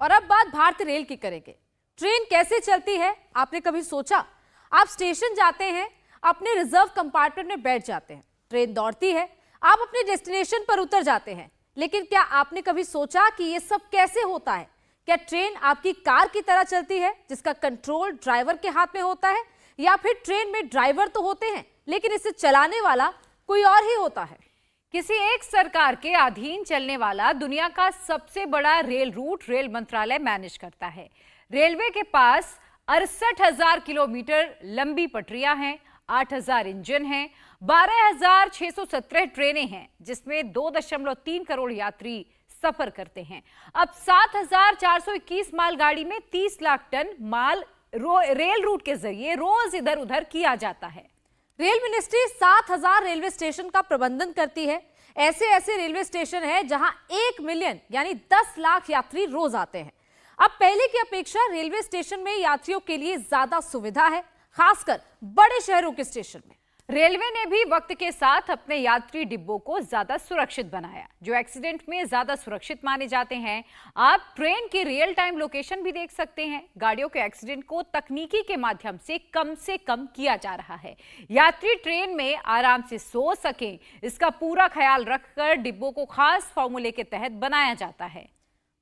और अब बात भारतीय रेल की करेंगे। ट्रेन कैसे चलती है, आपने कभी सोचा? आप स्टेशन जाते हैं, अपने रिजर्व कंपार्टमेंट में बैठ जाते हैं, ट्रेन दौड़ती है, आप अपने डेस्टिनेशन पर उतर जाते हैं। लेकिन क्या आपने कभी सोचा कि ये सब कैसे होता है? क्या ट्रेन आपकी कार की तरह चलती है, जिसका कंट्रोल ड्राइवर के हाथ में होता है, या फिर ट्रेन में ड्राइवर तो होते हैं लेकिन इसे चलाने वाला कोई और ही होता है? किसी एक सरकार के अधीन चलने वाला दुनिया का सबसे बड़ा रेल रूट रेल मंत्रालय मैनेज करता है। रेलवे के पास 68,000 किलोमीटर लंबी पटरियां हैं, 8,000 इंजन हैं, 12,617 ट्रेनें हैं, जिसमें 2.3 करोड़ यात्री सफर करते हैं। अब 7,421 मालगाड़ी में 30 लाख टन माल रेल रूट के जरिए रोज इधर उधर किया जाता है। रेल मिनिस्ट्री 7,000 रेलवे स्टेशन का प्रबंधन करती है। ऐसे रेलवे स्टेशन है जहां 1 मिलियन यानी 10 लाख यात्री रोज आते हैं। अब पहले की अपेक्षा रेलवे स्टेशन में यात्रियों के लिए ज्यादा सुविधा है, खासकर बड़े शहरों के स्टेशन में। रेलवे ने भी वक्त के साथ अपने यात्री डिब्बों को ज्यादा सुरक्षित बनाया, जो एक्सीडेंट में ज्यादा सुरक्षित माने जाते हैं। आप ट्रेन की रियल टाइम लोकेशन भी देख सकते हैं। गाड़ियों के एक्सीडेंट को तकनीकी के माध्यम से कम किया जा रहा है। यात्री ट्रेन में आराम से सो सकें, इसका पूरा ख्याल रखकर डिब्बों को खास फॉर्मूले के तहत बनाया जाता है।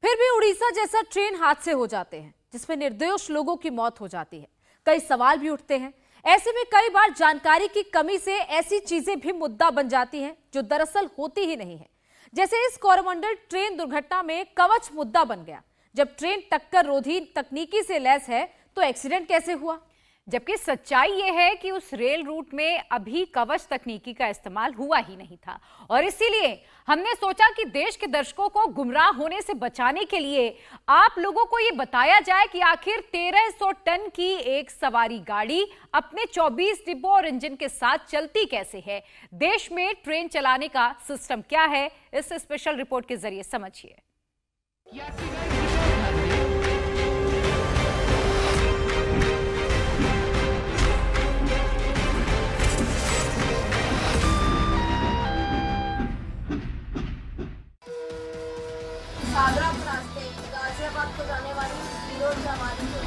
फिर भी उड़ीसा जैसा ट्रेन हादसे हो जाते हैं, जिसमें निर्दोष लोगों की मौत हो जाती है। कई सवाल भी उठते हैं। ऐसे में कई बार जानकारी की कमी से ऐसी चीजें भी मुद्दा बन जाती हैं जो दरअसल होती ही नहीं है। जैसे इस कोरोमंडल ट्रेन दुर्घटना में कवच मुद्दा बन गया। जब ट्रेन टक्कर रोधी तकनीकी से लैस है तो एक्सीडेंट कैसे हुआ? जबकि सच्चाई यह है कि उस रेल रूट में अभी कवच तकनीकी का इस्तेमाल हुआ ही नहीं था, और इसीलिए हमने सोचा कि देश के दर्शकों को गुमराह होने से बचाने के लिए आप लोगों को यह बताया जाए कि आखिर 1300 टन की एक सवारी गाड़ी अपने 24 डिब्बों और इंजन के साथ चलती कैसे है। देश में ट्रेन चलाने का सिस्टम क्या है, इस स्पेशल रिपोर्ट के जरिए समझिए। सागरापुर रास्ते गाजियाबाद को जाने वाली फिरोज जमानी को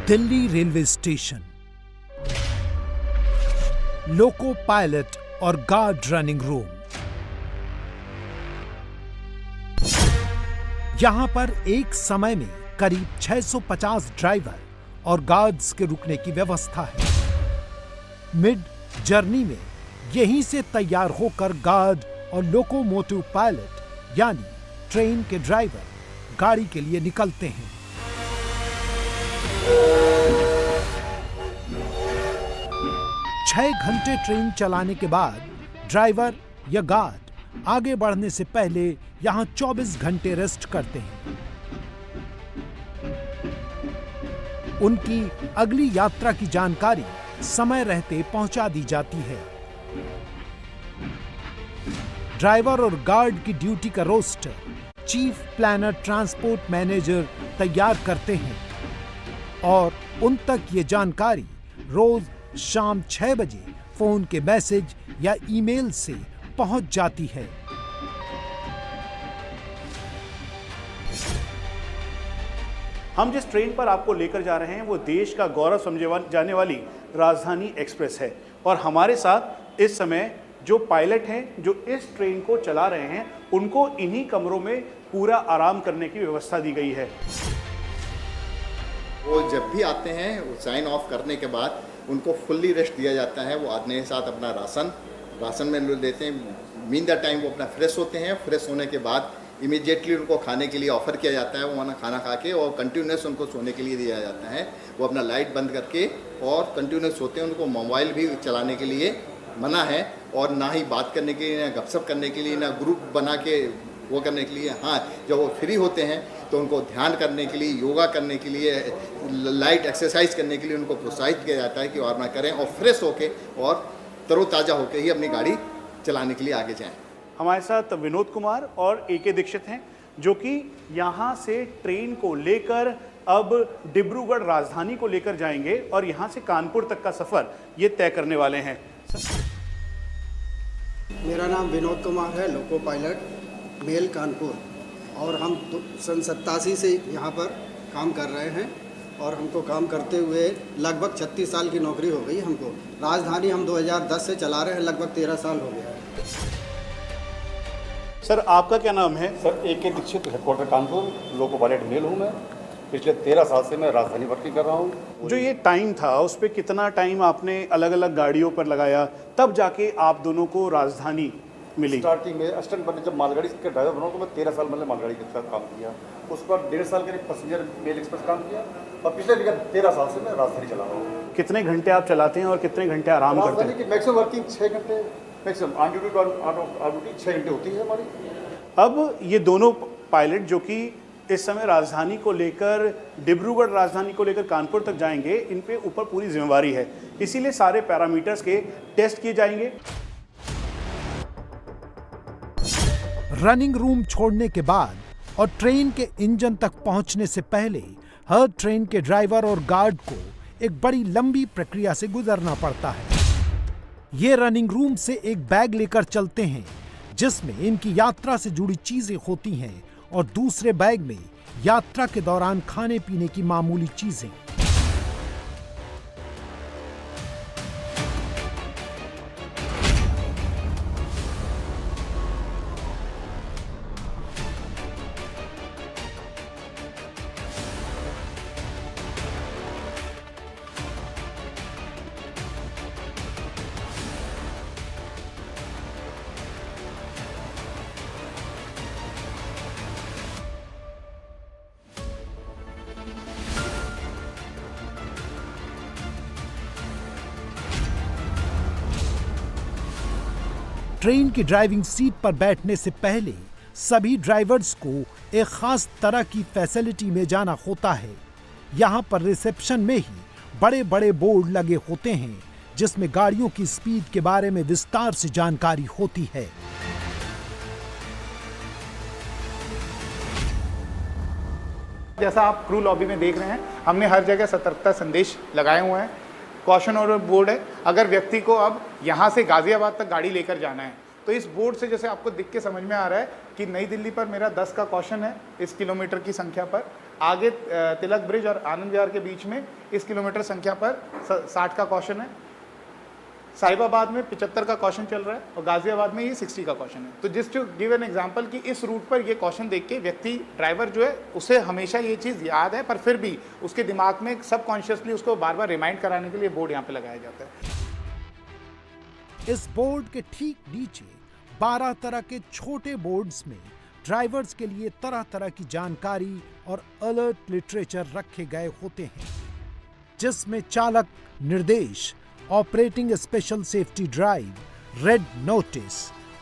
Delhi railway station. Loco pilot और गार्ड रनिंग रूम। यहां पर एक समय में करीब 650 ड्राइवर और गार्ड्स के रुकने की व्यवस्था है। मिड जर्नी में यहीं से तैयार होकर गार्ड और लोकोमोटिव पायलट यानी ट्रेन के ड्राइवर गाड़ी के लिए निकलते हैं। 6 घंटे ट्रेन चलाने के बाद ड्राइवर या गार्ड आगे बढ़ने से पहले यहां 24 घंटे रेस्ट करते हैं। उनकी अगली यात्रा की जानकारी समय रहते पहुंचा दी जाती है। ड्राइवर और गार्ड की ड्यूटी का roster chief planner transport manager तैयार करते हैं और उन तक ये जानकारी रोज शाम 6 बजे फोन के मैसेज या ईमेल से पहुंच जाती है। हम जिस ट्रेन पर आपको लेकर जा रहे हैं वो देश का गौरव समझे जाने वाली राजधानी एक्सप्रेस है, और हमारे साथ इस समय जो पायलट हैं जो इस ट्रेन को चला रहे हैं, उनको इन्हीं कमरों में पूरा आराम करने की व्यवस्था दी गई है। वो जब भी आते हैं साइन ऑफ करने के बाद उनको फुल्ली रेस्ट दिया जाता है। वो आने के साथ अपना राशन में लेते हैं। मीन द टाइम वो अपना फ्रेश होते हैं। फ्रेश होने के बाद इमीडिएटली उनको खाने के लिए ऑफ़र किया जाता है। वो वहाँ खाना खा के और कंटिन्यूस उनको सोने के लिए दिया जाता है। वो अपना लाइट बंद करके और कंटिन्यूस सोते हैं। उनको मोबाइल भी चलाने के लिए मना है और ना ही बात करने के लिए, ना गपशप करने के लिए, ना ग्रुप बना के वो करने के लिए। हाँ, जब वो फ्री होते हैं तो उनको ध्यान करने के लिए, योगा करने के लिए, लाइट एक्सरसाइज करने के लिए उनको प्रोत्साहित किया जाता है कि और ना करें और फ्रेश होके और तरोताज़ा होकर ही अपनी गाड़ी चलाने के लिए आगे जाएं। हमारे साथ विनोद कुमार और AK दीक्षित हैं, जो कि यहाँ से ट्रेन को लेकर अब डिब्रूगढ़ राजधानी को लेकर जाएंगे और यहाँ से कानपुर तक का सफ़र ये तय करने वाले हैं। मेरा नाम विनोद कुमार है, लोको पायलट मेल कानपुर, और हम सन 87 से यहाँ पर काम कर रहे हैं और हमको काम करते हुए लगभग 36 साल की नौकरी हो गई। हमको राजधानी हम 2010 से चला रहे हैं, लगभग 13 साल हो गया है। सर, आपका क्या नाम है? Sir, AK Dikshit, headquarter Kanpur, loco pilot mail हूँ मैं। पिछले 13 साल से मैं राजधानी वर्किंग कर रहा हूँ। जो ये टाइम था, उस पर कितना टाइम आपने अलग अलग गाड़ियों पर लगाया, तब जाके आप दोनों को राजधानी मिली? स्टार्टिंग में असिस्टेंट बने, जब मालगाड़ी के ड्राइवर बना तो मैं 13 साल मैंने मालगाड़ी के साथ काम किया। उस पर 1.5 साल के लिए पैसेंजर मेल एक्सप्रेस काम किया और पिछले 13 साल से मैं राजधानी चला रहा हूँ। कितने घंटे आप चलाते हैं और कितने घंटे आराम करते हैं? राजधानी की मैक्सिमम वर्किंग 6 घंटे, मैक्सिमम ऑन ड्यूटी 6 घंटे होती है हमारी। अब ये दोनों पायलट जो कि इस समय राजधानी को लेकर, डिब्रूगढ़ राजधानी को लेकर कानपुर तक जाएंगे, इन पे ऊपर पूरी जिम्मेवारी है, इसीलिए सारे पैरामीटर्स के टेस्ट किए जाएंगे। रनिंग रूम छोड़ने के बाद और ट्रेन के इंजन तक पहुंचने से पहले हर ट्रेन के ड्राइवर और गार्ड को एक बड़ी लंबी प्रक्रिया से गुजरना पड़ता है। ये रनिंग रूम से एक बैग लेकर चलते हैं जिसमें इनकी यात्रा से जुड़ी चीजें होती हैं और दूसरे बैग में यात्रा के दौरान खाने पीने की मामूली चीजें। ट्रेन की ड्राइविंग सीट पर बैठने से पहले सभी ड्राइवर्स को एक खास तरह की फैसिलिटी में जाना होता है। यहाँ पर रिसेप्शन में ही बड़े बड़े बोर्ड लगे होते हैं जिसमें गाड़ियों की स्पीड के बारे में विस्तार से जानकारी होती है। जैसा आप क्रू लॉबी में देख रहे हैं, हमने हर जगह सतर्कता संदेश लगाए हुए हैं। कॉशन और बोर्ड है, अगर व्यक्ति को अब यहाँ से गाजियाबाद तक गाड़ी लेकर जाना है तो इस बोर्ड से जैसे आपको दिख के समझ में आ रहा है कि नई दिल्ली पर मेरा 10 का कॉशन है इस किलोमीटर की संख्या पर, आगे तिलक ब्रिज और आनंद विहार के बीच में इस किलोमीटर संख्या पर 60 का कॉशन है, साहिबाबाद में 75 का कॉशन चल रहा है और गाजियाबाद में ये 60 का कॉशन है। तो just to give an example कि इस रूट पर ये कॉशन देख के व्यक्ति ड्राइवर जो है उसे हमेशा ये चीज़ याद है, पर फिर भी उसके दिमाग में सबकॉन्शियसली उसको बार बार रिमाइंड कराने के लिए बोर्ड यहाँ पे लगाया जाता है। इस बोर्ड के ठीक नीचे 12 तरह के छोटे बोर्ड्स में ड्राइवर्स के लिए तरह तरह की जानकारी और अलर्ट लिटरेचर रखे गए होते हैं, जिसमें चालक निर्देश, operating special safety drive, red notice,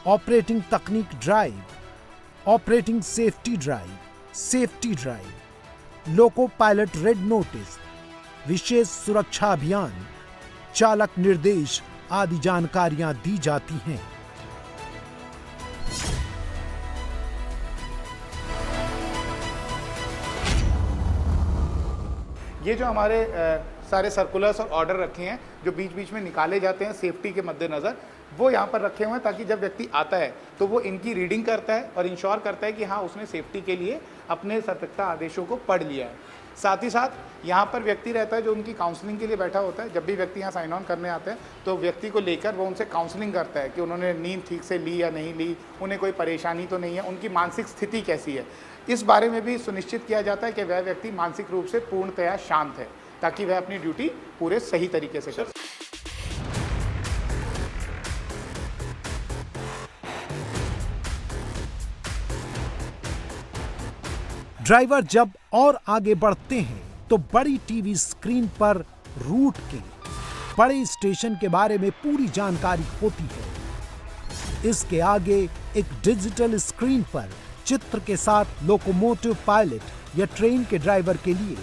operating तकनीक drive, operating safety drive, loco pilot red notice, विशेष सुरक्षा अभियान, चालक निर्देश आदि जानकारियां दी जाती हैं। ये जो हमारे सारे सर्कुलर्स और ऑर्डर रखे हैं जो बीच बीच में निकाले जाते हैं सेफ्टी के मद्देनज़र, वो यहाँ पर रखे हुए हैं ताकि जब व्यक्ति आता है तो वो इनकी रीडिंग करता है और इंश्योर करता है कि हाँ उसने सेफ्टी के लिए अपने सतर्कता आदेशों को पढ़ लिया है। साथ ही साथ यहाँ पर व्यक्ति रहता है जो उनकी काउंसलिंग के लिए बैठा होता है। जब भी व्यक्ति यहाँ साइन ऑन करने आते हैं तो व्यक्ति को लेकर वो उनसे काउंसलिंग करता है कि उन्होंने नींद ठीक से ली या नहीं ली, उन्हें कोई परेशानी तो नहीं है, उनकी मानसिक स्थिति कैसी है। इस बारे में भी सुनिश्चित किया जाता है कि वह व्यक्ति मानसिक रूप से पूर्णतया शांत है ताकि वह अपनी ड्यूटी पूरे सही तरीके से कर सके। ड्राइवर जब और आगे बढ़ते हैं तो बड़ी टीवी स्क्रीन पर रूट के बड़े स्टेशन के बारे में पूरी जानकारी होती है। इसके आगे एक डिजिटल स्क्रीन पर चित्र के साथ लोकोमोटिव पायलट या ट्रेन के ड्राइवर के लिए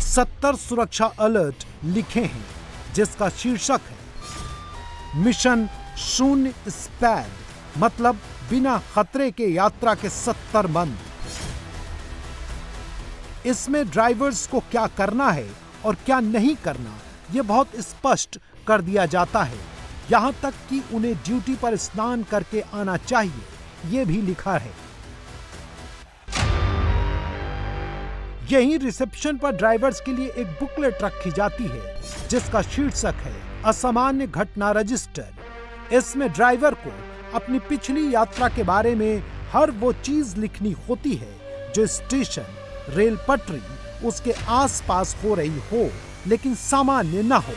70 सुरक्षा अलर्ट लिखे हैं, जिसका शीर्षक है मिशन शून्य स्पैड, मतलब बिना खतरे के यात्रा के 70 बंद। इसमें ड्राइवर्स को क्या करना है और क्या नहीं करना यह बहुत स्पष्ट कर दिया जाता है। यहां तक कि उन्हें ड्यूटी पर स्नान करके आना चाहिए, यह भी लिखा है। यहीं रिसेप्शन पर ड्राइवर्स के लिए एक बुकलेट रखी जाती है जिसका शीर्षक है असामान्य घटना रजिस्टर। इसमें ड्राइवर को अपनी पिछली यात्रा के बारे में हर वो चीज लिखनी होती है जो स्टेशन, रेल पटरी, उसके आसपास हो रही हो लेकिन सामान्य न हो।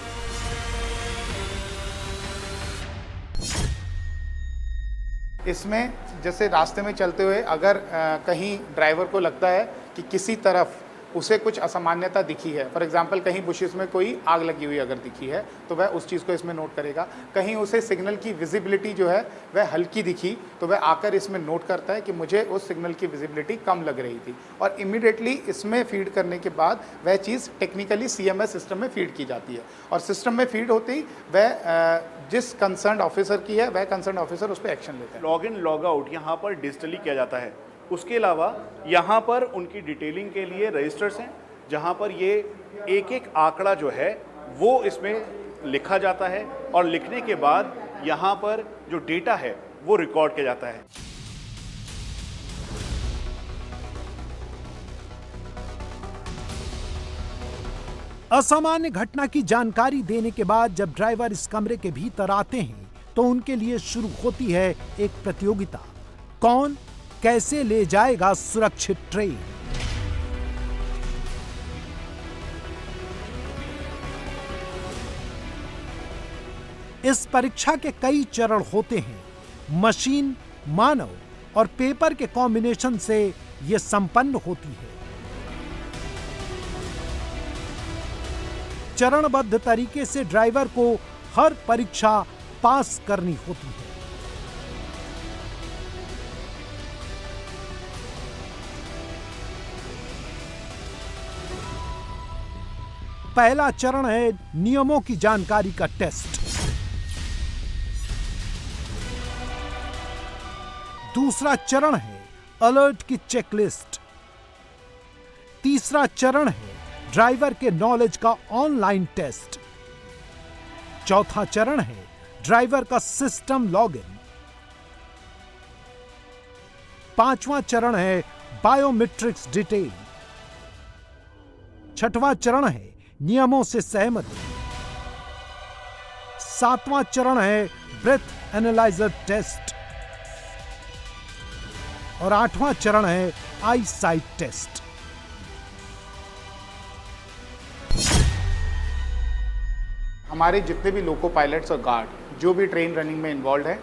इसमें जैसे रास्ते में चलते हुए अगर कहीं ड्राइवर को लगता है कि किसी तरफ उसे कुछ असामान्यता दिखी है, फॉर एग्जांपल कहीं बुशेस में कोई आग लगी हुई अगर दिखी है तो वह उस चीज़ को इसमें नोट करेगा। कहीं उसे सिग्नल की विजिबिलिटी जो है वह हल्की दिखी तो वह आकर इसमें नोट करता है कि मुझे उस सिग्नल की विजिबिलिटी कम लग रही थी, और इमीडिएटली इसमें फीड करने के बाद वह चीज़ टेक्निकली CMS सिस्टम में फीड की जाती है, और सिस्टम में फीड होते ही वह जिस कंसर्न ऑफिसर की है वह कंसर्न ऑफिसर उस पर एक्शन लेता है। लॉग इन लॉग आउट यहाँ पर डिजिटली किया जाता है। उसके अलावा यहाँ पर उनकी डिटेलिंग के लिए रजिस्टर्स हैं जहाँ पर ये एक एक आंकड़ा जो है वो इसमें लिखा जाता है, और लिखने के बाद यहाँ पर जो डेटा है वो रिकॉर्ड किया जाता है। असामान्य घटना की जानकारी देने के बाद जब ड्राइवर इस कमरे के भीतर आते हैं तो उनके लिए शुरू होती है एक प्रतियोगिता। कौन कैसे ले जाएगा सुरक्षित ट्रेन। इस परीक्षा के कई चरण होते हैं। मशीन, मानव और पेपर के कॉम्बिनेशन से यह संपन्न होती है। चरणबद्ध तरीके से ड्राइवर को हर परीक्षा पास करनी होती है। पहला चरण है नियमों की जानकारी का टेस्ट। दूसरा चरण है अलर्ट की चेकलिस्ट। तीसरा चरण है ड्राइवर के नॉलेज का ऑनलाइन टेस्ट। चौथा चरण है ड्राइवर का सिस्टम लॉगिन। पांचवां चरण है बायोमेट्रिक्स डिटेल। छठवां चरण है नियमों से सहमति। सातवां चरण है ब्रेथ एनालाइजर टेस्ट। और आठवां चरण है आई साइट टेस्ट। हमारे जितने भी लोको पायलट्स और गार्ड जो भी ट्रेन रनिंग में इन्वॉल्व है,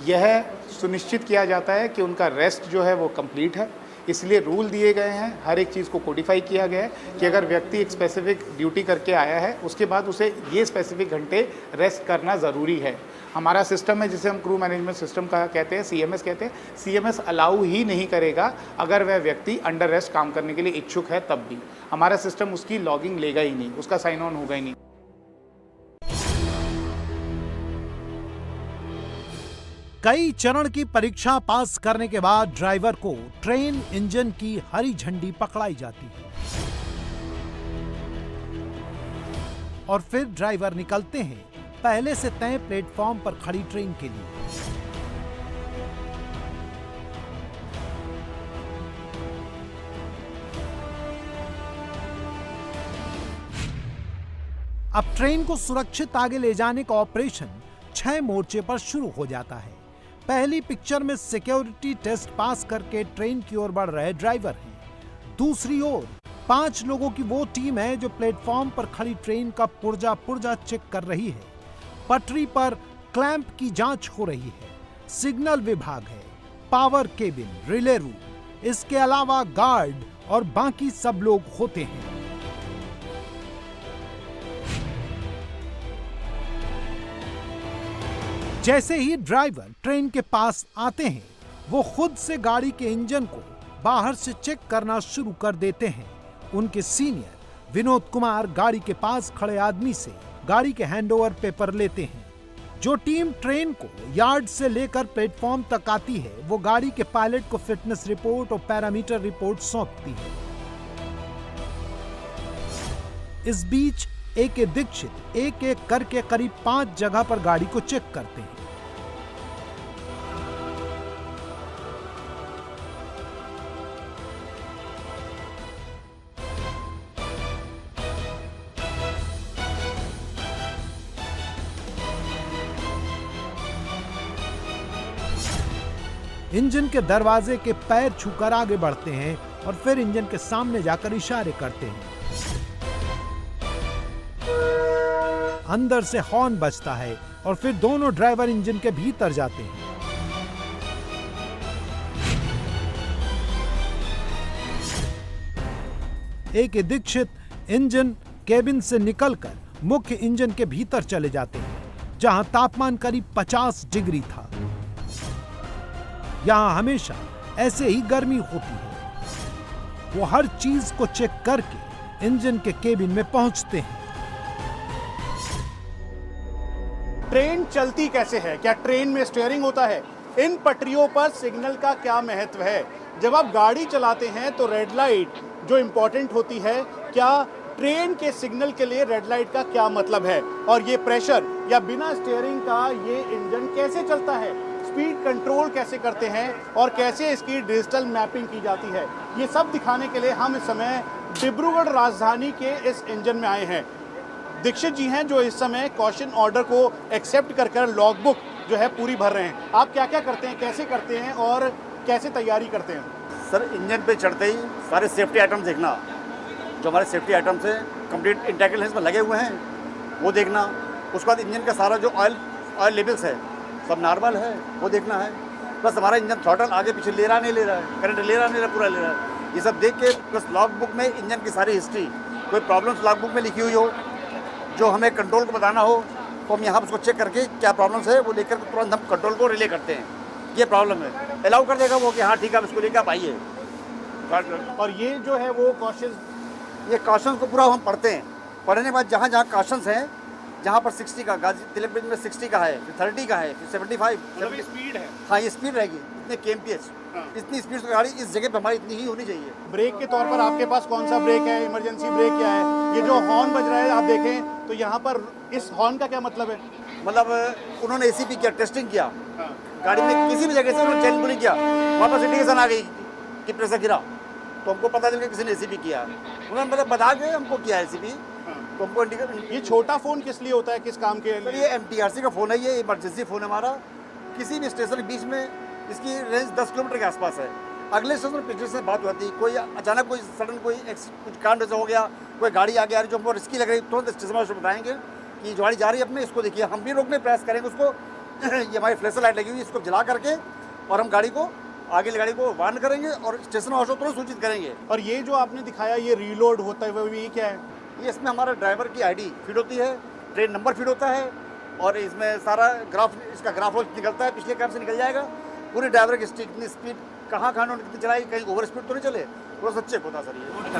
यह सुनिश्चित किया जाता है कि उनका रेस्ट जो है वो कंप्लीट है। इसलिए रूल दिए गए हैं, हर एक चीज़ को कोडिफाई किया गया है कि अगर व्यक्ति एक स्पेसिफिक ड्यूटी करके आया है उसके बाद उसे ये स्पेसिफिक घंटे रेस्ट करना ज़रूरी है। हमारा सिस्टम है जिसे हम क्रू मैनेजमेंट सिस्टम का कहते हैं, CMS कहते हैं। CMS अलाउ ही नहीं करेगा अगर वह व्यक्ति अंडर रेस्ट काम करने के लिए इच्छुक है, तब भी हमारा सिस्टम उसकी लॉगिंग लेगा ही नहीं, उसका साइन ऑन होगा ही नहीं। कई चरण की परीक्षा पास करने के बाद ड्राइवर को ट्रेन इंजन की हरी झंडी पकड़ाई जाती है और फिर ड्राइवर निकलते हैं पहले से तय प्लेटफॉर्म पर खड़ी ट्रेन के लिए। अब ट्रेन को सुरक्षित आगे ले जाने का ऑपरेशन 6 मोर्चे पर शुरू हो जाता है। पहली पिक्चर में सिक्योरिटी टेस्ट पास करके ट्रेन की ओर बढ़ रहे ड्राइवर हैं। दूसरी ओर 5 लोगों की वो टीम है जो प्लेटफॉर्म पर खड़ी ट्रेन का पुर्जा चेक कर रही है। पटरी पर क्लैंप की जांच हो रही है। सिग्नल विभाग है, पावर केबिन, रिले रूम, इसके अलावा गार्ड और बाकी सब लोग होते हैं। जैसे ही ड्राइवर ट्रेन के पास आते हैं, वो खुद से गाड़ी के इंजन को बाहर से चेक करना शुरू कर देते हैं। उनके सीनियर विनोद कुमार गाड़ी के पास खड़े आदमी से गाड़ी के हैंडओवर पेपर लेते हैं। जो टीम ट्रेन को यार्ड से लेकर प्लेटफॉर्म तक आती है, वो गाड़ी के पायलट को फिटनेस रिपोर्ट और पैरामीटर रिपोर्ट सौंपती है। इस बीच ए.के. दीक्षित एक एक करके करीब 5 जगह पर गाड़ी को चेक करते हैं। इंजन के दरवाजे के पैर छूकर आगे बढ़ते हैं और फिर इंजन के सामने जाकर इशारे करते हैं। अंदर से हॉर्न बजता है और फिर दोनों ड्राइवर इंजन के भीतर जाते हैं। ए.के. दीक्षित इंजन केबिन से निकलकर मुख्य इंजन के भीतर चले जाते हैं, जहां तापमान करीब 50 डिग्री था। यहां हमेशा ऐसे ही गर्मी होती है। वो हर चीज को चेक करके इंजन के केबिन में पहुंचते हैं। ट्रेन चलती कैसे है? क्या ट्रेन में स्टीयरिंग होता है? इन पटरियों पर सिग्नल का क्या महत्व है? जब आप गाड़ी चलाते हैं तो रेड लाइट जो इंपॉर्टेंट होती है, क्या ट्रेन के सिग्नल के लिए रेड लाइट का क्या मतलब है? और ये प्रेशर या बिना स्टीयरिंग का ये इंजन कैसे चलता है? स्पीड कंट्रोल कैसे करते हैं और कैसे इसकी डिजिटल मैपिंग की जाती है, ये सब दिखाने के लिए हम इस समय डिब्रूगढ़ राजधानी के इस इंजन में आए हैं। दीक्षित जी हैं जो इस समय कॉशन ऑर्डर को एक्सेप्ट कर लॉग बुक जो है पूरी भर रहे हैं। आप क्या क्या करते हैं, कैसे करते हैं और कैसे तैयारी करते हैं? सर, इंजन पे चढ़ते ही सारे सेफ्टी आइटम्स देखना, जो हमारे सेफ्टी आइटम्स हैं कंप्लीट इंटेग्रल है, इसमें लगे हुए हैं, वो देखना। उसके बाद इंजन का सारा जो ऑयल लेवल्स है सब नॉर्मल है, वो देखना है। प्लस हमारा इंजन थ्रॉटल आगे पीछे ले रहा नहीं ले रहा है, करंट ले रहा नहीं रहा, पूरा ले रहा है, ये सब देख के। प्लस लॉग बुक में इंजन की सारी हिस्ट्री, कोई प्रॉब्लम्स लॉग बुक में लिखी हुई हो जो हमें कंट्रोल को बताना हो, तो हम यहाँ उसको चेक करके क्या प्रॉब्लम्स है वो लेकर तुरंत हम कंट्रोल को रिले करते हैं। ये प्रॉब्लम है, अलाउ कर देगा वो कि हाँ ठीक है, आप इसको लेकर आप आइए। और ये जो है वो कॉशंस, ये कॉशंस को पूरा हम पढ़ते हैं। पढ़ने के बाद जहाँ जहाँ कॉशंस हैं, जहाँ पर 60 का गाजी तिलक ब्रिज में 60 का है, फिर 30 का है, फिर 75 स्पीड है। हाँ, ये स्पीड रहेगी, इतने kmph, इतनी स्पीड से गाड़ी इस जगह पे हमारी इतनी ही होनी चाहिए। ब्रेक के तौर पर आपके पास कौन सा ब्रेक है, इमरजेंसी ब्रेक क्या है? ये जो हॉर्न बज रहा है आप देखें तो यहाँ पर इस हॉर्न का क्या मतलब है? मतलब उन्होंने एसीपी किया, टेस्टिंग किया, गाड़ी में किसी भी जगह से उन्होंने चेक नहीं किया, वहाँ पर इंडिकेशन आ गई कि प्रेशर गिरा, तो हमको पता चल गया किसी ने एसीपी किया। उन्होंने मतलब बता के हमको किया एसीपी, तो हमको इंडिकेशन। ये छोटा फोन किस लिए होता है, किस काम के लिए? ये MTRC का फ़ोन है, ये इमरजेंसी फ़ोन है हमारा। किसी भी स्टेशन के बीच में इसकी रेंज 10 किलोमीटर के आसपास है। अगले स्टेशन पिछले से बात होती है, कोई अचानक कोई सडन कुछ कांड ऐसा हो गया, कोई गाड़ी आगे आ रही जो हमको रिस्की लग रही, तुरंत स्टेशन में बताएंगे कि जो गाड़ी जा रही है अपने, इसको देखिए। हम भी रोकने प्रयास करेंगे उसको। ये हमारी फ्लैश लाइट लगी हुई, इसको जला करके और हम गाड़ी को आगे गाड़ी को वार्न करेंगे और स्टेशन हाउस को तुरंत सूचित करेंगे। और ये जो आपने दिखाया ये रीलोड होता है, वो ये क्या है? ये इसमें हमारा ड्राइवर की ID फीड होती है, ट्रेन नंबर फीड होता है, और इसमें सारा ग्राफ, इसका ग्राफ निकलता है, पिछले कैब से निकल जाएगा। पूरी ड्राइवर की कितनी स्पीड, कहाँ उन्होंने कितनी चलाई, कहीं ओवर स्पीड तो नहीं चले, पूरा सब चेक होता सर।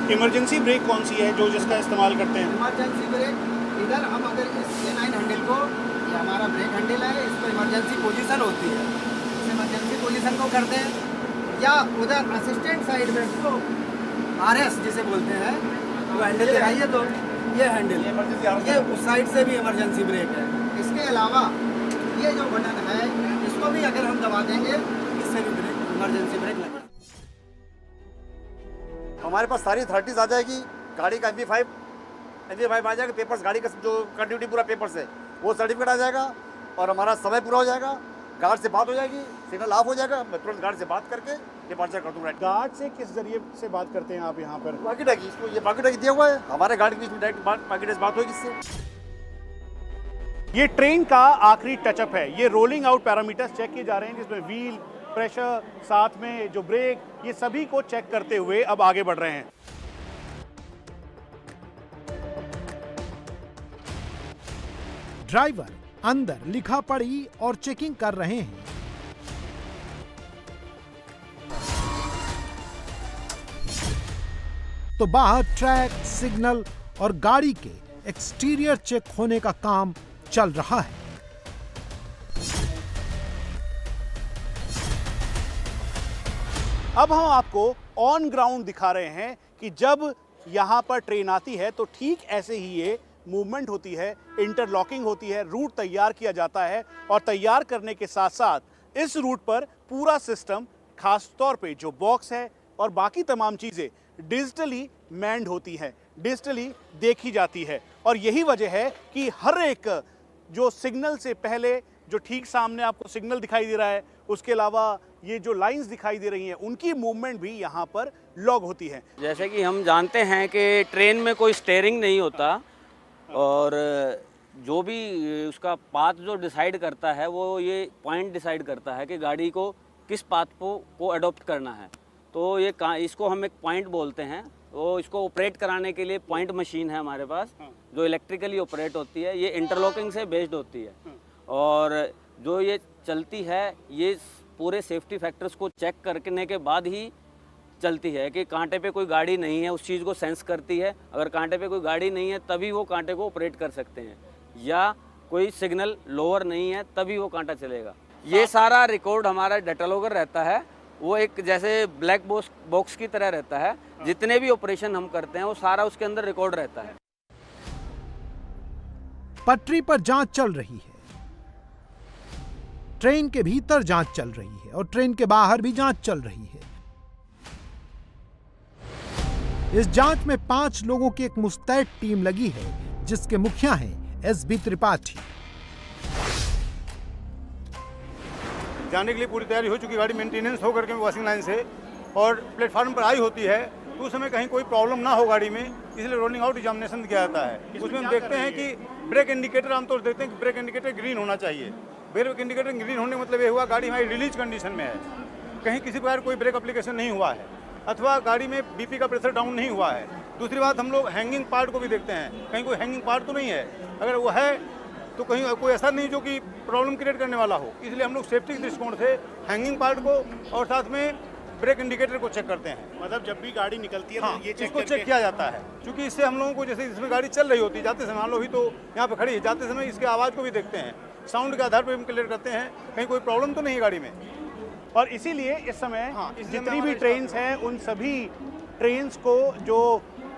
ये इमरजेंसी ब्रेक कौन सी है जो जिसका इस्तेमाल करते हैं? इमरजेंसी ब्रेक इधर हम अगर इस A9 हैंडल को, ये हमारा ब्रेक हैंडल है, इस पर इमरजेंसी पोजीशन होती है, इस इमरजेंसी पोजीशन को करते हैं। या उधर असिस्टेंट साइड में इसको RS जिसे बोलते हैं, वो हैंडल दिखाइए, तो ये हैंडल, ये उस साइड से भी इमरजेंसी ब्रेक है। इसके इसके अलावा ये जो बटन है इसको भी अगर हम दबा देंगे इससे भी ब्रेक इमरजेंसी ब्रेक लगेगा। हमारे पास सारी अथॉरिटीज आ जाएगी, गाड़ी का MV5 आ जाएगा, पेपर्स गाड़ी का जो कंटिन्यूटी पूरा पेपर्स है वो सर्टिफिकेट आ जाएगा और हमारा समय पूरा हो जाएगा। गार्ड से बात हो जाएगी, सिग्नल ऑफ हो जाएगा, मैं तुरंत गार्ड से बात करके डिपार्चर कर दूंगा। गार्ड से किस जरिए से बात करते हैं आप यहाँ पर? बाकी टैग इसको ये बाकी टैग दिया हुआ है, हमारे गार्ड के बीच में डायरेक्ट बाकी टैग बात होगी इससे। ये ट्रेन का आखिरी टचअप है। ये रोलिंग आउट पैरामीटर्स चेक किए जा रहे हैं, जिसमें व्हील प्रेशर, साथ में जो ब्रेक, ये सभी को चेक करते हुए अब आगे बढ़ रहे हैं। ड्राइवर अंदर लिखा पढ़ी और चेकिंग कर रहे हैं। तो बाहर ट्रैक, सिग्नल और गाड़ी के एक्सटीरियर चेक होने का काम चल रहा है। अब हम आपको ऑन ग्राउंड दिखा रहे हैं कि जब यहाँ पर ट्रेन आती है तो ठीक ऐसे ही ये मूवमेंट होती है, इंटरलॉकिंग होती है, रूट तैयार किया जाता है और तैयार करने के साथ साथ इस रूट पर पूरा सिस्टम, खास तौर पे जो बॉक्स है और बाकी तमाम चीज़ें डिजिटली मैन्ड होती हैं, डिजिटली देखी जाती है। और यही वजह है कि हर एक जो सिग्नल से पहले जो ठीक सामने आपको सिग्नल दिखाई दे रहा है, उसके अलावा ये जो लाइंस दिखाई दे रही हैं, उनकी मूवमेंट भी यहाँ पर लॉग होती है। जैसे कि हम जानते हैं कि ट्रेन में कोई स्टीयरिंग नहीं होता और जो भी उसका पाथ जो डिसाइड करता है वो ये पॉइंट डिसाइड करता है कि गाड़ी को किस पाथ को अडॉप्ट करना है। तो ये इसको हम एक पॉइंट बोलते हैं। तो इसको ऑपरेट कराने के लिए पॉइंट मशीन है हमारे पास जो इलेक्ट्रिकली ऑपरेट होती है। ये इंटरलॉकिंग से बेस्ड होती है और जो ये चलती है ये पूरे सेफ्टी फैक्टर्स को चेक करने के बाद ही चलती है कि कांटे पे कोई गाड़ी नहीं है, उस चीज़ को सेंस करती है। अगर कांटे पे कोई गाड़ी नहीं है तभी वो कांटे को ऑपरेट कर सकते हैं, या कोई सिग्नल लोअर नहीं है तभी वो कांटा चलेगा। ये सारा रिकॉर्ड हमारा डाटा लॉगर रहता है, वो एक जैसे ब्लैक बॉक्स की तरह रहता है। जितने भी ऑपरेशन हम करते हैं वो सारा उसके अंदर रिकॉर्ड रहता है। पटरी पर जांच चल रही है, ट्रेन के भीतर जांच चल रही है और ट्रेन के बाहर भी जांच चल रही है। इस जांच में 5 लोगों की एक मुस्तैद टीम लगी है, जिसके मुखिया हैं SB त्रिपाठी। जाने के लिए पूरी तैयारी हो चुकी, गाड़ी मेंटेनेंस हो करके वॉशिंग लाइन से और प्लेटफार्म पर आई होती है तो उस समय कहीं कोई प्रॉब्लम ना हो गाड़ी में, इसलिए रोलिंग आउट एग्जामिनेशन किया जाता है। उसमें हम देखते हैं कि ब्रेक इंडिकेटर, आमतौर देखते हैं कि ब्रेक इंडिकेटर ग्रीन होना चाहिए। ब्रेक इंडिकेटर ग्रीन होने का मतलब ये हुआ गाड़ी हमारी रिलीज कंडीशन में है, कहीं किसी प्रकार कोई ब्रेक एप्लीकेशन नहीं हुआ है, अथवा गाड़ी में BP का प्रेशर डाउन नहीं हुआ है। दूसरी बात, हम लोग हैंगिंग पार्ट को भी देखते हैं, कहीं कोई हैंगिंग पार्ट तो नहीं है। अगर वो है तो कहीं कोई ऐसा नहीं जो कि प्रॉब्लम क्रिएट करने वाला हो, इसलिए हम लोग सेफ्टी के दृष्टिकोण से हैंगिंग पार्ट को और साथ में ब्रेक इंडिकेटर को चेक करते हैं। मतलब जब भी गाड़ी निकलती है हाँ, तो ये इसको चेक किया जाता है, क्योंकि इससे हम लोगों को, जैसे इसमें गाड़ी चल रही होती है, जाते समय मान लो भी तो यहाँ पे खड़ी है, जाते समय इसके आवाज़ को भी देखते हैं, साउंड के आधार पर हम क्लियर करते हैं कहीं कोई प्रॉब्लम तो नहीं है गाड़ी में। और इसीलिए इस समय जितनी भी ट्रेन्स हैं उन सभी ट्रेन्स को जो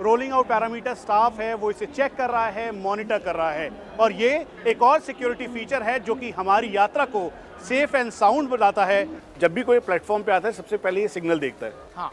रोलिंग आउट पैरामीटर स्टाफ है वो इसे चेक कर रहा है, मॉनिटर कर रहा है। और ये एक और सिक्योरिटी फीचर है जो कि हमारी यात्रा को सेफ एंड साउंड बनाता है। जब भी कोई प्लेटफॉर्म पे आता है सबसे पहले ये सिग्नल देखता है। हाँ,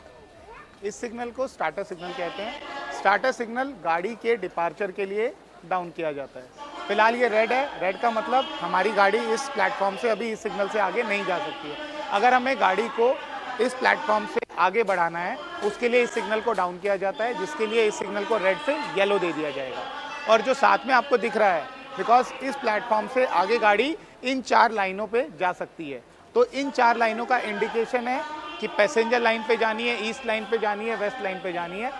इस सिग्नल को स्टार्टर सिग्नल कहते हैं। स्टार्टर सिग्नल गाड़ी के डिपार्चर के लिए डाउन किया जाता है। फिलहाल ये रेड है, रेड का मतलब हमारी गाड़ी इस प्लेटफॉर्म से अभी इस सिग्नल से आगे नहीं जा सकती है। अगर हमें गाड़ी को इस प्लेटफॉर्म से आगे बढ़ाना है उसके लिए इस सिग्नल को डाउन किया जाता है, जिसके लिए इस सिग्नल को रेड से येलो दे दिया जाएगा। और जो साथ में आपको दिख रहा है, बिकॉज इस प्लेटफॉर्म से आगे गाड़ी इन 4 लाइनों पे जा सकती है, तो इन 4 लाइनों का इंडिकेशन है कि पैसेंजर लाइन पे जानी है, ईस्ट लाइन पे जानी है, वेस्ट लाइन पे जानी है,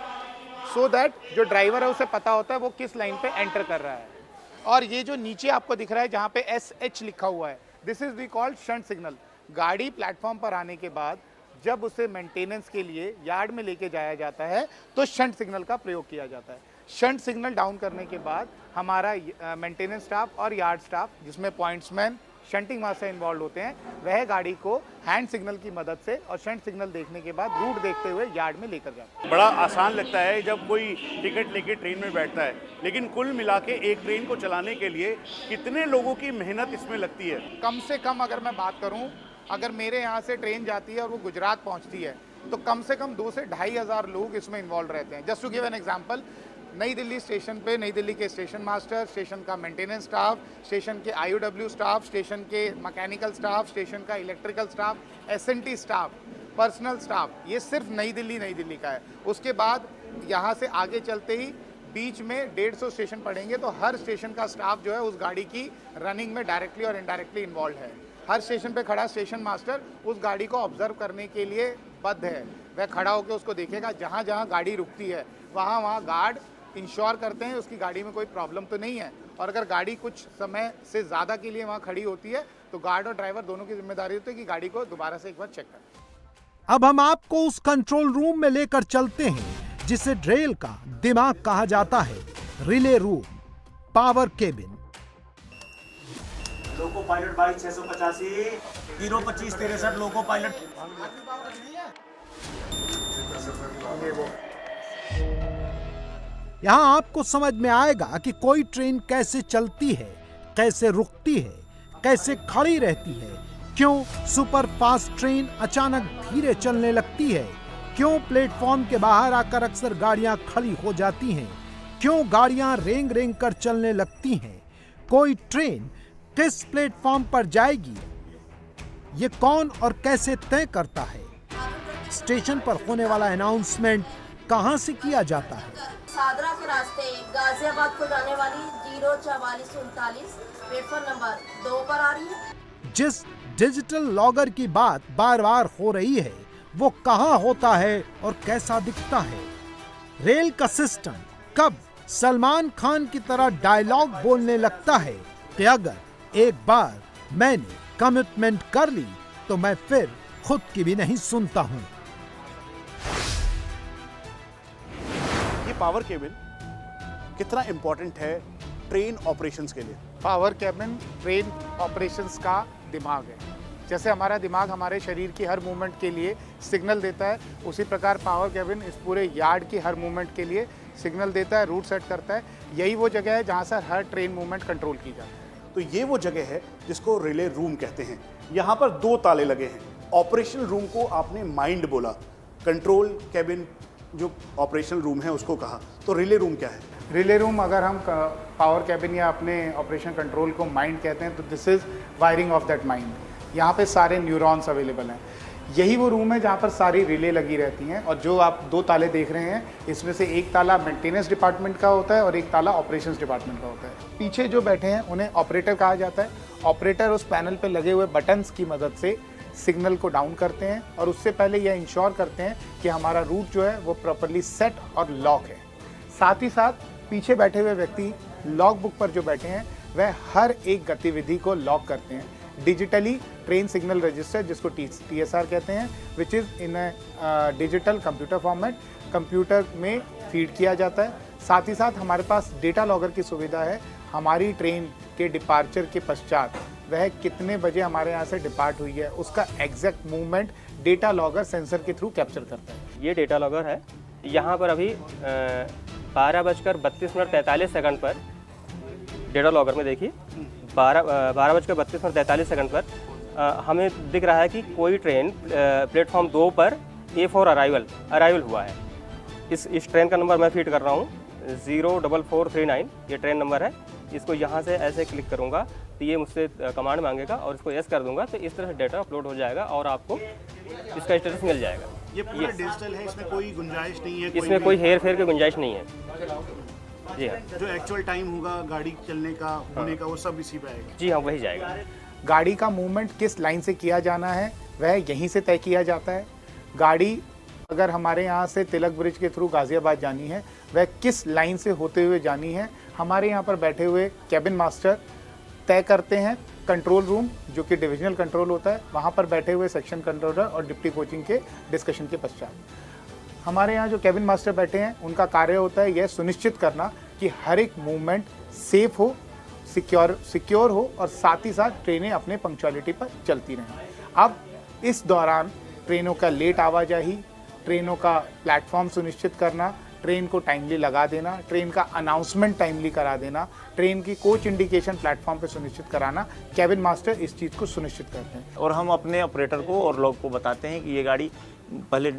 सो दैट जो ड्राइवर है उसे पता होता है वो किस लाइन पे एंटर कर रहा है। और ये जो नीचे आपको दिख रहा है जहाँ पे SH लिखा हुआ है, this is we called shunt signal. गाड़ी प्लेटफॉर्म पर आने के बाद जब उसे मेंटेनेंस के लिए यार्ड में लेके जाया जाता है तो शंट सिग्नल का प्रयोग किया जाता है। शंट सिग्नल डाउन करने के बाद हमारा मेंटेनेंस स्टाफ और यार्ड स्टाफ, जिसमें पॉइंट्समैन, शंटिंग मास्टर इन्वॉल्व होते हैं, वह गाड़ी को हैंड सिग्नल की मदद से और शंट सिग्नल देखने के बाद रूट देखते हुए यार्ड में लेकर जाते हैं। बड़ा आसान लगता है जब कोई टिकट लेके ट्रेन में बैठता है, लेकिन कुल मिला के एक ट्रेन को चलाने के लिए कितने लोगों की मेहनत इसमें लगती है? कम से कम अगर मैं बात करूं, अगर मेरे यहाँ से ट्रेन जाती है और वो गुजरात पहुंचती है तो कम से कम 2 से 2,500 लोग इसमें इन्वॉल्व रहते हैं। Just to give an example, नई दिल्ली स्टेशन पे नई दिल्ली के स्टेशन मास्टर, स्टेशन का मेंटेनेंस स्टाफ, स्टेशन के IOW स्टाफ, स्टेशन के मैकेनिकल स्टाफ, स्टेशन का electrical staff, SNT staff, personal staff, ये सिर्फ नई दिल्ली का है। उसके बाद यहाँ से आगे चलते ही बीच में 150 स्टेशन पड़ेंगे, तो हर स्टेशन का स्टाफ जो है उस गाड़ी की रनिंग में डायरेक्टली और इनडायरेक्टली इन्वॉल्व है। हर स्टेशन पे खड़ा स्टेशन मास्टर उस गाड़ी को ऑब्जर्व करने के लिए बद्ध है। वह खड़ा होकर उसको देखेगा, जहाँ जहाँ गाड़ी रुकती है वहाँ गार्ड इंश्योर करते हैं उसकी गाड़ी में कोई प्रॉब्लम तो नहीं है, और अगर गाड़ी कुछ समय से ज़्यादा के लिए वहाँ खड़ी होती है तो गार्ड और ड्राइवर दोनों की जिम्मेदारी होती है कि गाड़ी को दोबारा से एक बार चेक करें। अब हम आपको उस कंट्रोल रूम में लेकर चलते हैं जिसे रेल का दिमाग कहा जाता है, relay room, power cabin. Loco pilot 22,685 02563 loco pilot. यहां आपको समझ में आएगा कि कोई ट्रेन कैसे चलती है, कैसे रुकती है, कैसे खड़ी रहती है, क्यों सुपर फास्ट ट्रेन अचानक धीरे चलने लगती है, क्यों प्लेटफॉर्म के बाहर आकर अक्सर गाड़ियां खड़ी हो जाती हैं, क्यों गाड़ियां रेंग रेंग कर चलने लगती हैं, कोई ट्रेन किस प्लेटफॉर्म पर जाएगी, ये कौन और कैसे तय करता है, स्टेशन पर होने वाला अनाउंसमेंट कहां से किया जाता है। सादरा के रास्ते गाजियाबाद को जाने वाली 04439 प्लेटफॉर्म नंबर 2 पर आ रही है। जिस डिजिटल लॉगर की बात बार बार हो रही है वो कहां होता है और कैसा दिखता है। रेल का सिस्टम कब सलमान खान की तरह डायलॉग बोलने लगता है कि अगर एक बार मैंने कमिटमेंट कर ली तो मैं फिर खुद की भी नहीं सुनता हूं। ये पावर केबिन कितना इंपॉर्टेंट है ट्रेन ऑपरेशंस के लिए? पावर केबिन ट्रेन ऑपरेशंस का दिमाग है। जैसे हमारा दिमाग हमारे शरीर की हर मूवमेंट के लिए सिग्नल देता है, उसी प्रकार पावर केबिन इस पूरे यार्ड की हर मूवमेंट के लिए सिग्नल देता है, रूट सेट करता है। यही वो जगह है जहाँ से हर ट्रेन मूवमेंट कंट्रोल की जाती है। तो ये वो जगह है जिसको रिले रूम कहते हैं। यहाँ पर 2 ताले लगे हैं। ऑपरेशनल रूम को आपने माइंड बोला, कंट्रोल केबिन जो ऑपरेशनल रूम है उसको कहा, तो रिले रूम क्या है? रिले रूम अगर हम पावर केबिन या अपने ऑपरेशन कंट्रोल को माइंड कहते हैं तो this is wiring of that mind. यहाँ पे सारे न्यूरॉन्स अवेलेबल हैं। यही वो रूम है जहाँ पर सारी रिले लगी रहती हैं। और जो आप 2 ताले देख रहे हैं इसमें से एक ताला मेंटेनेंस डिपार्टमेंट का होता है और एक ताला ऑपरेशंस डिपार्टमेंट का होता है। पीछे जो बैठे हैं उन्हें ऑपरेटर कहा जाता है। ऑपरेटर उस पैनल पे लगे हुए बटन्स की मदद से सिग्नल को डाउन करते हैं और उससे पहले यह इंश्योर करते हैं कि हमारा रूट जो है वो प्रॉपरली सेट और लॉक है। साथ ही साथ पीछे बैठे हुए व्यक्ति लॉग बुक पर जो बैठे हैं वह हर एक गतिविधि को लॉक करते हैं डिजिटली। ट्रेन सिग्नल रजिस्टर जिसको TSR कहते हैं, which is in digital computer format, computer में फीड किया जाता है। साथ ही साथ हमारे पास डेटा लॉगर की सुविधा है। हमारी ट्रेन के डिपार्चर के पश्चात वह कितने बजे हमारे यहाँ से डिपार्ट हुई है उसका exact movement data logger sensor के थ्रू कैप्चर करता है। ये डेटा लॉगर है। यहाँ पर अभी 12:32:43 पर डेटा लॉगर में देखिए 12:32:43 पर हमें दिख रहा है कि कोई ट्रेन प्लेटफॉर्म 2 पर A4 अराइवल हुआ है। इस ट्रेन का नंबर मैं फीड कर रहा हूँ 04439, ये ट्रेन नंबर है। इसको यहाँ से ऐसे क्लिक करूँगा तो ये मुझसे कमांड मांगेगा और इसको यस कर दूंगा तो इस तरह से डेटा अपलोड हो जाएगा और आपको इसका स्टेटस मिल जाएगा। ये पूरा डिजिटल है, इसमें कोई गुंजाइश नहीं है, इसमें कोई हेर फेर की गुंजाइश नहीं है। जी हाँ, जो एक्चुअल टाइम होगा गाड़ी चलने का होने का वो सब इसी पे आएगा। जी हाँ, वही जाएगा। गाड़ी का मूवमेंट किस लाइन से किया जाना है वह यहीं से तय किया जाता है। गाड़ी अगर हमारे यहाँ से तिलक ब्रिज के थ्रू गाजियाबाद जानी है वह किस लाइन से होते हुए जानी है हमारे यहाँ पर बैठे हुए कैबिन मास्टर तय करते हैं। कंट्रोल रूम जो कि डिविजनल कंट्रोल होता है वहाँ पर बैठे हुए सेक्शन कंट्रोलर और डिप्टी कोचिंग के डिस्कशन के पश्चात हमारे यहाँ जो कैबिन मास्टर बैठे हैं उनका कार्य होता है यह सुनिश्चित करना कि हर एक मूवमेंट सेफ हो, सिक्योर हो और साथ ही साथ ट्रेनें अपने पंक्चुअलिटी पर चलती रहें। अब इस दौरान ट्रेनों का लेट आवाजाही, ट्रेनों का प्लेटफॉर्म सुनिश्चित करना, ट्रेन को टाइमली लगा देना, ट्रेन का अनाउंसमेंट टाइमली करा देना, ट्रेन की कोच इंडिकेशन प्लेटफॉर्म पे सुनिश्चित कराना, कैबिन मास्टर इस चीज़ को सुनिश्चित करते हैं। और हम अपने ऑपरेटर को और लोग को बताते हैं कि ये गाड़ी पहले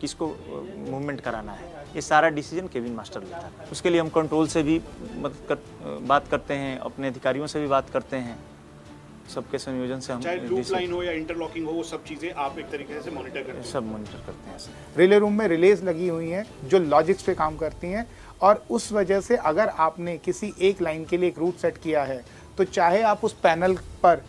किसको मूवमेंट कराना है। ये सारा डिसीजन केबिन मास्टर लेता है। उसके लिए हम कंट्रोल से भी बात करते हैं, अपने अधिकारियों से भी बात करते हैं, सबके संयोजन से हम चाहे लूप लाइन हो या इंटरलॉकिंग हो, वो सब चीज़ें आप एक तरीके से मॉनिटर करते हैं। सब मॉनिटर करते हैं। रिले रूम में रिलेज लगी हुई हैं जो लॉजिक्स पे काम करती हैं, और उस वजह से अगर आपने किसी एक लाइन के लिए एक रूट सेट किया है तो चाहे आप उस पैनल पर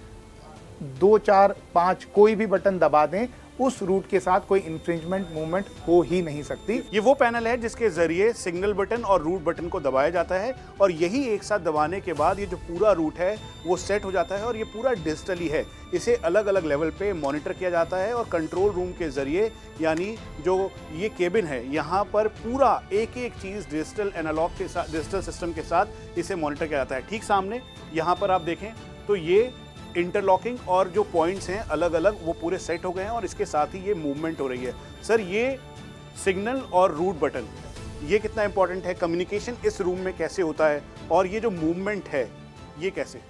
2, 4, 5 कोई भी बटन दबा दें, उस रूट के साथ कोई इन्फ्रिंजमेंट मूवमेंट हो ही नहीं सकती। ये वो पैनल है जिसके जरिए सिग्नल बटन और रूट बटन को दबाया जाता है, और यही एक साथ दबाने के बाद ये जो पूरा रूट है वो सेट हो जाता है, और ये पूरा डिजिटली है। इसे अलग अलग लेवल पे मॉनिटर किया जाता है, और कंट्रोल रूम के जरिए, यानी जो ये केबिन है, यहाँ पर पूरा एक एक चीज़ डिजिटल एनालॉग के साथ, डिजिटल सिस्टम के साथ इसे मॉनिटर किया जाता है। ठीक सामने यहाँ पर आप देखें तो ये इंटरलॉकिंग और जो पॉइंट्स हैं अलग अलग वो पूरे सेट हो गए हैं, और इसके साथ ही ये मूवमेंट हो रही है। सर, ये सिग्नल और रूट बटन ये कितना इंपॉर्टेंट है? कम्युनिकेशन इस रूम में कैसे होता है, और ये जो मूवमेंट है ये कैसे?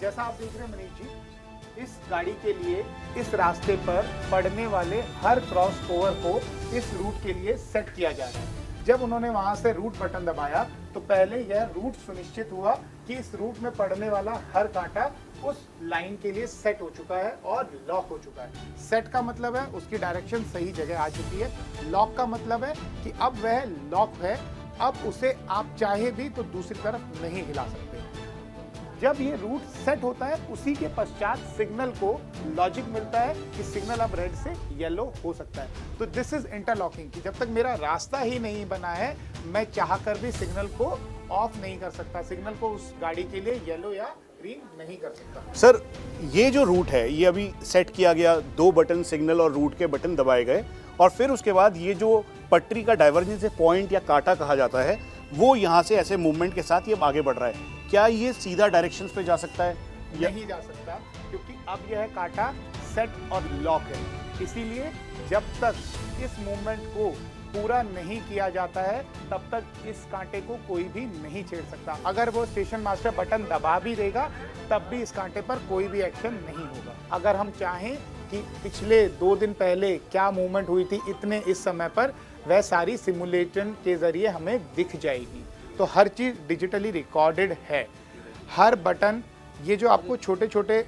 जैसा आप देख रहे हैं मनीष जी, इस गाड़ी के लिए इस रास्ते पर पड़ने वाले हर क्रॉस ओवर को इस रूट के लिए सेट किया जा रहा है। जब उन्होंने वहां से रूट बटन दबाया तो पहले यह रूट सुनिश्चित हुआ कि इस रूट में पड़ने वाला हर कांटा उस लाइन के लिए सेट हो चुका है और लॉक हो चुका है। सेट का मतलब है उसकी डायरेक्शन सही जगह आ चुकी है। लॉक का मतलब है कि अब वह लॉक है, अब उसे आप चाहे भी तो दूसरी तरफ नहीं हिला सकते। जब ये रूट सेट होता है उसी के पश्चात सिग्नल को लॉजिक मिलता है कि सिग्नल अब रेड से येलो हो सकता है। तो दिस इज इंटरलॉकिंग, कि जब तक मेरा रास्ता ही नहीं बना है मैं चाहकर भी सिग्नल को ऑफ नहीं कर सकता, सिग्नल को उस गाड़ी के लिए येलो या ग्रीन नहीं कर सकता। सर, ये जो रूट है ये अभी सेट किया गया, 2 बटन सिग्नल और रूट के बटन दबाए गए, और फिर उसके बाद ये जो पटरी का डाइवर्जेंस है, पॉइंट या कांटा कहा जाता है, वो यहाँ से ऐसे मूवमेंट के साथ ये आगे बढ़ रहा है। क्या ये सीधा डायरेक्शंस पे जा सकता है? नहीं जा सकता, क्योंकि अब यह कांटा सेट और लॉक है। इसीलिए जब तक इस मूवमेंट को पूरा नहीं किया जाता है तब तक इस कांटे को कोई भी नहीं छेड़ सकता। अगर वो स्टेशन मास्टर बटन दबा भी देगा तब भी इस कांटे पर कोई भी एक्शन नहीं होगा। अगर हम चाहें कि पिछले 2 दिन पहले क्या मूवमेंट हुई थी इतने इस समय पर, वह सारी सिमुलेशन के जरिए हमें दिख जाएगी। तो हर चीज़ डिजिटली रिकॉर्डेड है। हर बटन, ये जो आपको छोटे छोटे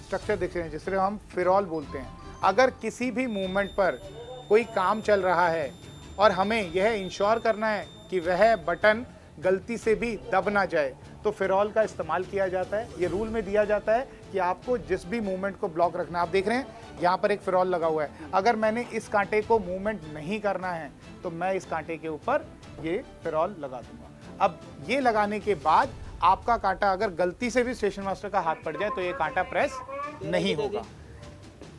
स्ट्रक्चर दिख रहे हैं जिससे हम फिरॉल बोलते हैं, अगर किसी भी मूवमेंट पर कोई काम चल रहा है और हमें यह इंश्योर करना है कि वह बटन गलती से भी दब ना जाए, तो फिरॉल का इस्तेमाल किया जाता है। ये रूल में दिया जाता है कि आपको जिस भी मूवमेंट को ब्लॉक रखना है। आप देख रहे हैं यहाँ पर एक फिरॉल लगा हुआ है, अगर मैंने इस कांटे को मूवमेंट नहीं करना है तो मैं इस कांटे के ऊपर ये फिरॉल लगा दूंगा। अब ये लगाने के बाद आपका कांटा अगर गलती से भी स्टेशन मास्टर का हाथ पड़ जाए तो ये कांटा प्रेस नहीं होगा।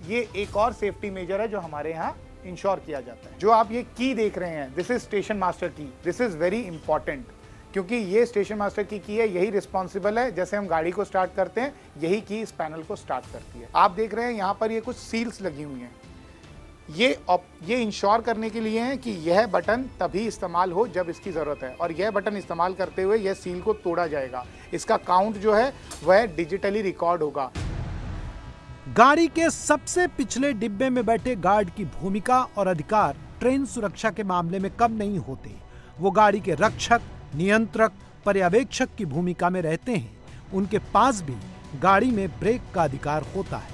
ये एक और सेफ्टी मेजर है जो हमारे यहाँ इंश्योर किया जाता है। जो आप ये की देख रहे हैं, दिस इज स्टेशन मास्टर की, दिस इज वेरी इंपॉर्टेंट, क्योंकि ये स्टेशन मास्टर की है, यही रिस्पॉन्सिबल है। जैसे हम गाड़ी को स्टार्ट करते हैं यही की इस पैनल को स्टार्ट करती है। आप देख रहे हैं यहाँ पर ये कुछ सील्स लगी हुई हैं, ये इंश्योर करने के लिए है कि यह बटन तभी इस्तेमाल हो जब इसकी ज़रूरत है, और यह बटन इस्तेमाल करते हुए यह सील को तोड़ा जाएगा। इसका काउंट जो है वह डिजिटली रिकॉर्ड होगा। गाड़ी के सबसे पिछले डिब्बे में बैठे गार्ड की भूमिका और अधिकार ट्रेन सुरक्षा के मामले में कम नहीं होते। वो गाड़ी के रक्षक, नियंत्रक, पर्यवेक्षक की भूमिका में रहते हैं। उनके पास भी गाड़ी में ब्रेक का अधिकार होता है।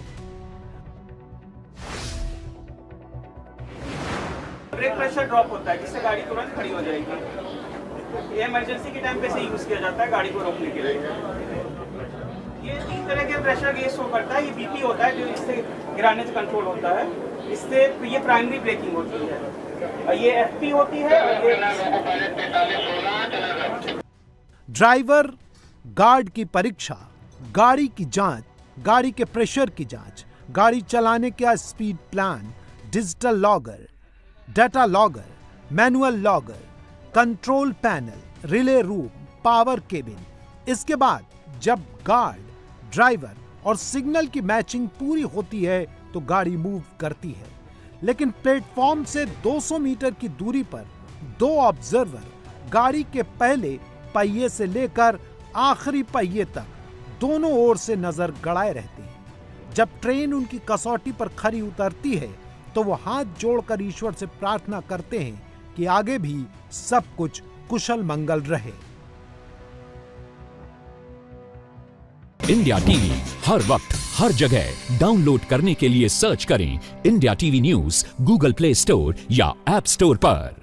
ब्रेक प्रेशर ड्रॉप होता है जिससे गाड़ी तुरंत खड़ी हो जाएगी। ये इमरजेंसी के टाइम पे से यूज किया जाता है गाड़ी को रोकने के लिए। ये 3 तरह के प्रेशर गेज शो करता है। ये बीपी होता है जो इससे गिराने से कंट्रोल होता है, इससे ये प्राइमरी ब्रेकिंग होती है, और ये एफपी होती है, और ये ड्राइवर, गार्ड की परीक्षा, गाड़ी की जांच, गाड़ी के प्रेशर की जांच, गाड़ी चलाने का speed plan, digital logger, data logger, manual logger, control panel, relay room, power cabin, इसके बाद जब गार्ड, ड्राइवर और सिग्नल की मैचिंग पूरी होती है तो गाड़ी मूव करती है। लेकिन प्लेटफॉर्म से 200 मीटर की दूरी पर 2 ऑब्जर्वर गाड़ी के पहले पहिए से लेकर आखिरी पहिए तक दोनों ओर से नजर गड़ाए रहते हैं। जब ट्रेन उनकी कसौटी पर खरी उतरती है तो वो हाथ जोड़कर ईश्वर से प्रार्थना करते हैं कि आगे भी सब कुछ कुशल मंगल रहे। इंडिया टीवी हर वक्त हर जगह डाउनलोड करने के लिए सर्च करें India TV news Google play store या ऐप स्टोर पर।